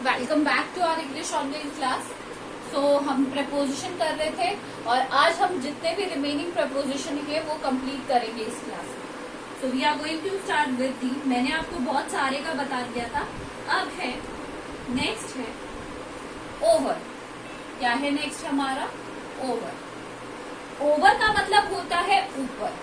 Welcome back to our English online class. So हम preposition कर रहे थे और आज हम जितने भी रिमेनिंग प्रपोजिशन है वो कंप्लीट करेंगे इस क्लास में। So we are going to start with the, मैंने आपको बहुत सारे का बता दिया था। अब है नेक्स्ट है ओवर। क्या है नेक्स्ट हमारा? ओवर। ओवर का मतलब होता है ऊपर।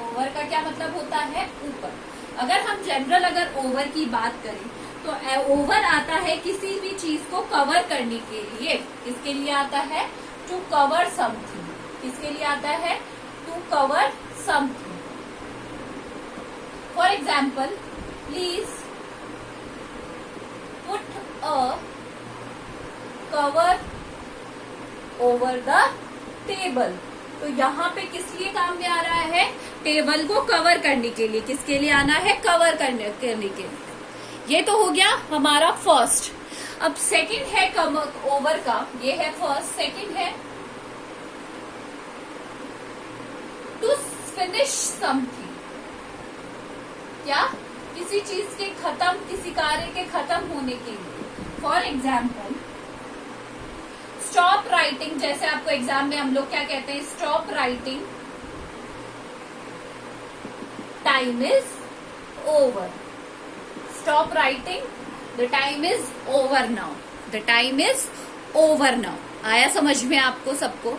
ओवर का क्या मतलब होता है? ऊपर। अगर हम जनरल अगर ओवर की बात करें तो ओवर आता है किसी भी चीज को कवर करने के लिए। किसके लिए आता है? To cover something. किसके लिए आता है? To cover something. For example, please put a cover over the table. तो यहाँ पे किस लिए काम में आ रहा है? टेबल को कवर करने के लिए। किसके लिए आना है? कवर करने के लिए। ये तो हो गया हमारा फर्स्ट। अब सेकंड है ओवर का, ये है फर्स्ट। सेकंड है टू फिनिश समथिंग। क्या? किसी चीज के खत्म, किसी कार्य के खत्म होने के लिए। For example, stop writing. जैसे आपको एग्जाम में हम लोग क्या कहते हैं? Stop writing, time is over. Stop writing, the time is over now. The time is over now. आया समझ में आपको सबको?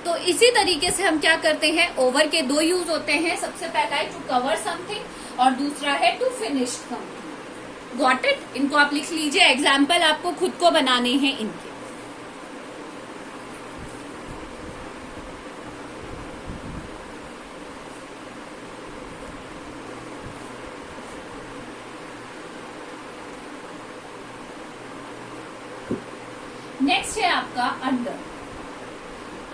तो इसी तरीके से हम क्या करते हैं? ओवर के दो यूज होते हैं। सबसे पहला है टू कवर समथिंग और दूसरा है to finish something. Got it? इनको आप लिख लीजिए, एग्जाम्पल आपको खुद को बनाने हैं इनके। नेक्स्ट है आपका अंडर।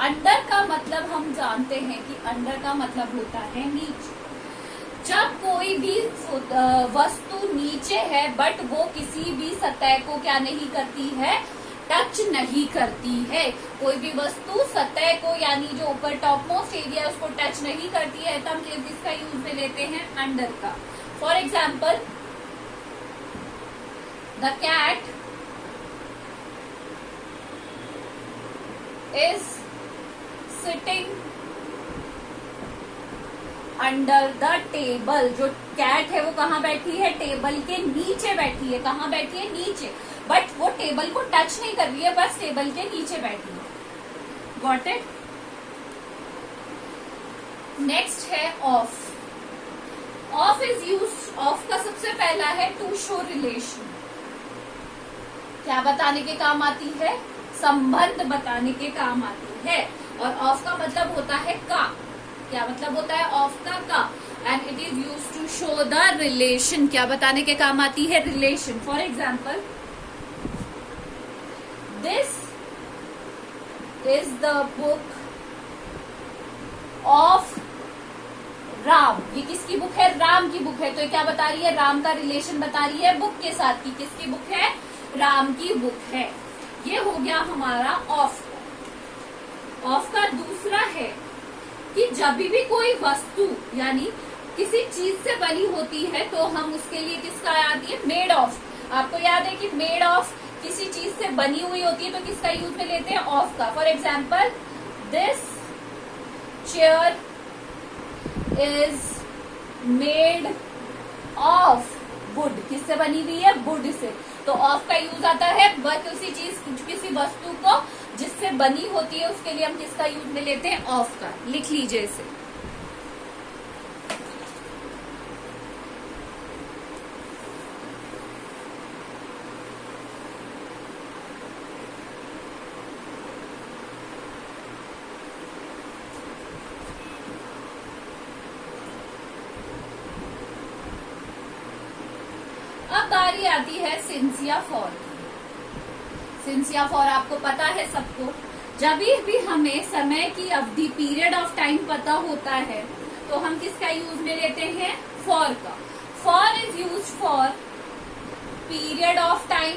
अंडर का मतलब हम जानते हैं कि अंडर का मतलब होता है नीचे। जब कोई भी वस्तु नीचे है बट वो किसी भी सतह को क्या नहीं करती है? टच नहीं करती है। कोई भी वस्तु सतह को यानी जो ऊपर टॉप मोस्ट एरिया है उसको टच नहीं करती है तो हम किसका यूज में लेते हैं? अंडर का। For example, the cat is sitting under the table। जो कैट है वो कहाँ बैठी है? टेबल के नीचे बैठी है। कहाँ बैठी है? नीचे। बट वो टेबल को टच नहीं कर रही है, बस टेबल के नीचे बैठी है। Got it? नेक्स्ट है of. Of is use. Of का सबसे पहला है टू शो रिलेशन। क्या बताने के काम आती है? संबंध बताने के काम आती है। और ऑफ का मतलब होता है का। क्या मतलब होता है ऑफ का? And it is use to show the relation. क्या बताने के काम आती है? Relation. For example, this is the book of Ram. ये किसकी बुक है? राम की बुक है। तो ये क्या बता रही है? राम का रिलेशन बता रही है बुक के साथ की। किसकी बुक है? राम की बुक है। ये हो गया हमारा ऑफ। ऑफ का दूसरा है कि जब भी कोई वस्तु यानी किसी चीज से बनी होती है तो हम उसके लिए किसका आती है? Made of. आपको याद है कि मेड ऑफ किसी चीज से बनी हुई होती है तो किसका यूज में लेते हैं? ऑफ का। For example, this chair is made of would. किससे बनी हुई है? Would say. तो ऑफ का यूज आता है किसी चीज, किसी वस्तु को जिससे बनी होती है उसके लिए हम किसका यूज में लेते हैं? ऑफ का। लिख लीजिए इसे। अब बारी आती है सिंस या फॉर की। सिंस या फॉर आपको पता है सबको। जब भी हमें समय की अवधि, पीरियड ऑफ टाइम पता होता है तो हम किसका यूज में लेते हैं? फॉर का। For is use for period of time,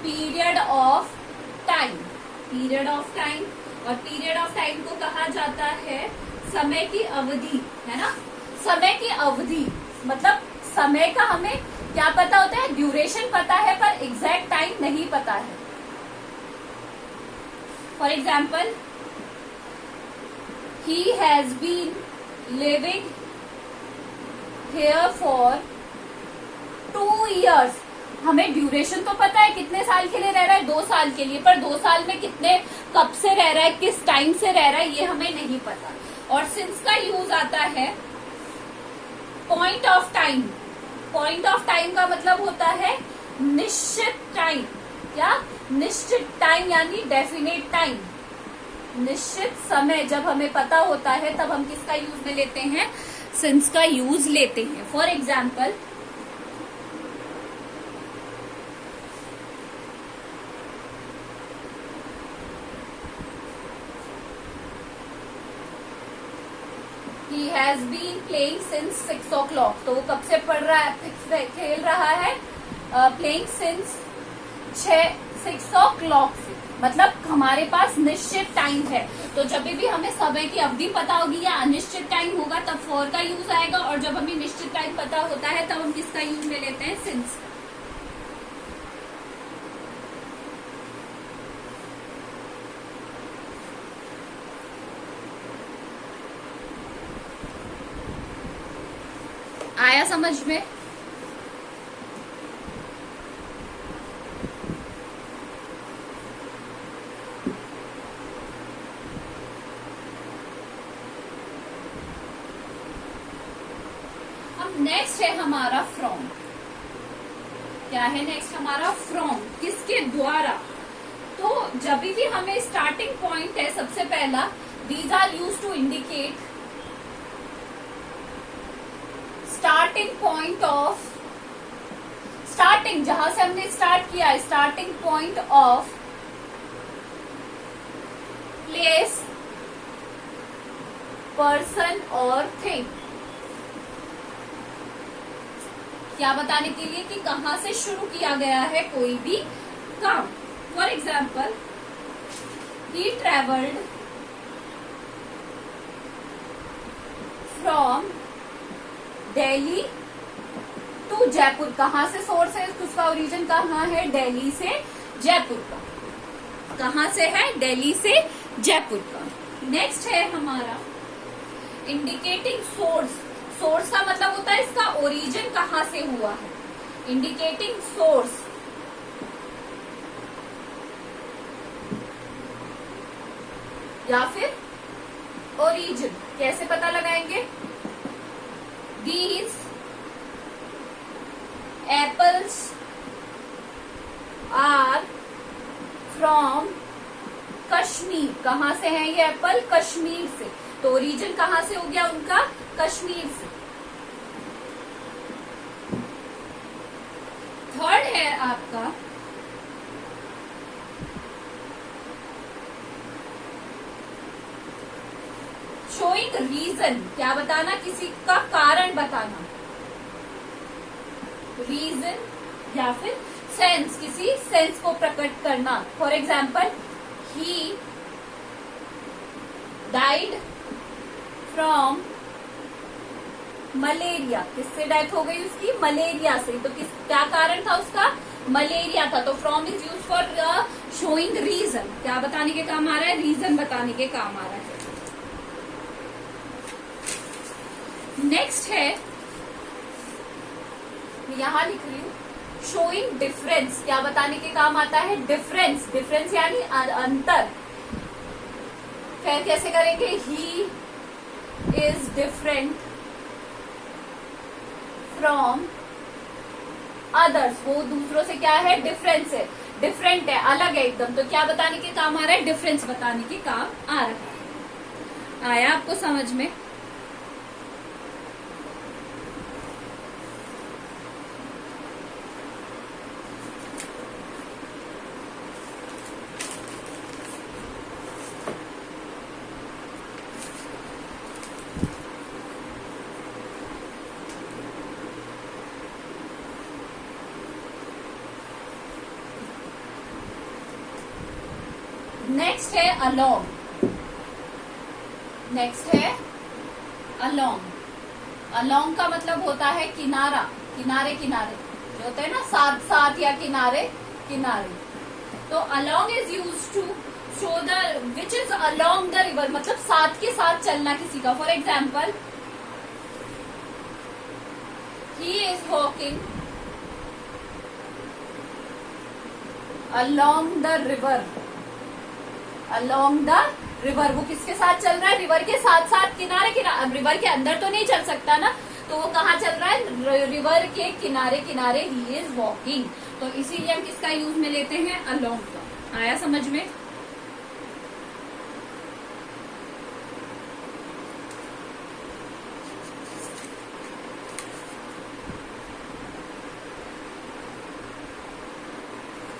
period of time, period of time. और पीरियड ऑफ टाइम को कहा जाता है समय की अवधि, है ना? समय की अवधि मतलब समय का हमें क्या पता होता है? ड्यूरेशन पता है पर एग्जैक्ट टाइम नहीं पता है। For example, he has been living here for 2 years। हमें ड्यूरेशन तो पता है कितने साल के लिए रह रहा है, 2 साल के लिए, पर 2 साल में कितने, कब से रह रहा है, किस टाइम से रह रहा है, ये हमें नहीं पता। और सिंस का यूज आता है point of time. Point of time का मतलब होता है निश्चित टाइम। क्या? निश्चित टाइम, यानी डेफिनेट टाइम, निश्चित समय। जब हमें पता होता है तब हम किसका यूज में लेते हैं? सिंस का यूज लेते हैं। For example, He has been playing since 6 o'clock। तो वो कब से पढ़ रहा है, खेल रहा है? प्लेइंग सिंस 6 o'clock से। मतलब हमारे पास निश्चित टाइम है। तो जब भी हमें समय की अवधि पता होगी या अनिश्चित टाइम होगा तब फॉर का यूज आएगा, और जब हमें निश्चित टाइम पता होता है तब हम किसका यूज में लेते हैं? सिंस। आया समझ में? अब नेक्स्ट है हमारा फ्रॉम। क्या है नेक्स्ट हमारा? फ्रॉम। किसके द्वारा? तो जब भी हमें स्टार्टिंग पॉइंट है सबसे पहला, these are use to indicate starting point of, starting जहां से हमने स्टार्ट किया है, starting point of place, person और थिंग। क्या बताने के लिए? कि कहां से शुरू किया गया है कोई भी काम। For example, he travelled from Delhi to Jaipur. कहां से सोर्स है उसका? ओरिजिन कहां है? दिल्ली से जयपुर का। कहां से है? दिल्ली से जयपुर का। नेक्स्ट है हमारा इंडिकेटिंग सोर्स। सोर्स का मतलब होता है इसका ओरिजिन कहां से हुआ है। इंडिकेटिंग सोर्स, या फिर ओरिजिन। कैसे पता लगाएंगे? These apples are from Kashmir. कहां से है ये एप्पल? कश्मीर से। तो ओरिजिन कहां से हो गया उनका? कश्मीर से। थर्ड है आपका शोइंग रीजन। क्या बताना? किसी का कारण बताना। रीजन या फिर सेंस, किसी सेंस को प्रकट करना। For example, he died from malaria. किससे डेथ हो गई उसकी? मलेरिया से। तो क्या कारण था उसका? मलेरिया था। तो from is use for showing reason. क्या बताने के काम आ रहा है? रीजन बताने के काम आ रहा है। नेक्स्ट है, यहां लिख रही हूं, शोइंग डिफरेंस। क्या बताने के काम आता है? डिफरेंस। डिफरेंस यानी अंतर। फिर कैसे करेंगे? He is different from others. वो दूसरों से क्या है? डिफरेंस है, डिफरेंट है, अलग है एकदम। तो क्या बताने के काम आ रहा है? डिफरेंस बताने के काम आ रहा है। आया आपको समझ में? नेक्स्ट है अलोंग। नेक्स्ट है अलोंग। अलोंग का मतलब होता है किनारा, किनारे किनारे। जो होता है ना साथ साथ या किनारे किनारे। तो along is use to show the which is along the river, मतलब साथ के साथ चलना किसी का। For example he is walking along the river, along the river, वो किसके साथ चल रहा है? रिवर के साथ साथ किनारे किनारे। अब रिवर के अंदर तो नहीं चल सकता ना, तो वो कहाँ चल रहा है? रिवर के किनारे किनारे ही इज वॉकिंग। तो इसीलिए हम किसका यूज में लेते हैं? अलोंग का। आया समझ में?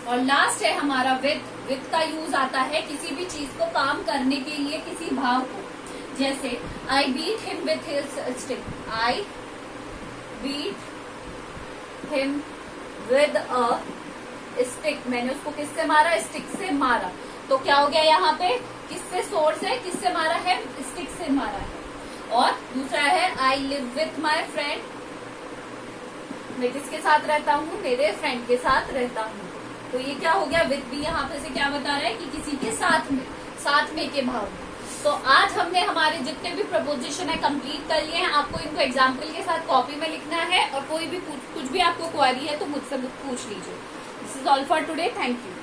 और लास्ट है हमारा विथ। विथ का यूज आता है किसी भी चीज को काम करने के लिए, किसी भाव को। जैसे I beat him with his stick, I beat him with a stick, मैंने उसको किससे मारा? स्टिक से मारा। तो क्या हो गया यहाँ पे? किससे सोर्स है? किससे मारा है? स्टिक से मारा है। और दूसरा है I live with my friend, मैं किसके साथ रहता हूँ? मेरे फ्रेंड के साथ रहता हूँ। तो ये क्या हो गया? विथ भी यहाँ पे से क्या बता रहा है कि किसी के साथ में के भाव में। तो आज हमने हमारे जितने भी प्रपोजिशन है कंप्लीट कर लिए हैं। आपको इनको एग्जाम्पल के साथ कॉपी में लिखना है, और कोई भी कुछ भी आपको क्वेरी है तो मुझसे पूछ लीजिए। This is all for today. Thank you.